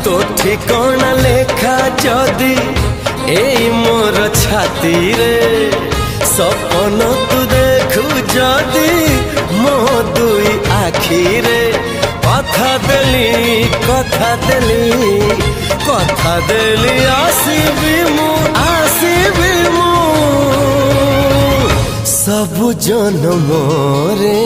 तो ठिकाना लेखा जदी ए मोर छाती रे सपन तू देखु जदी मो दुई आखी रे कथा देली आसीबी मु सब जन्म रे।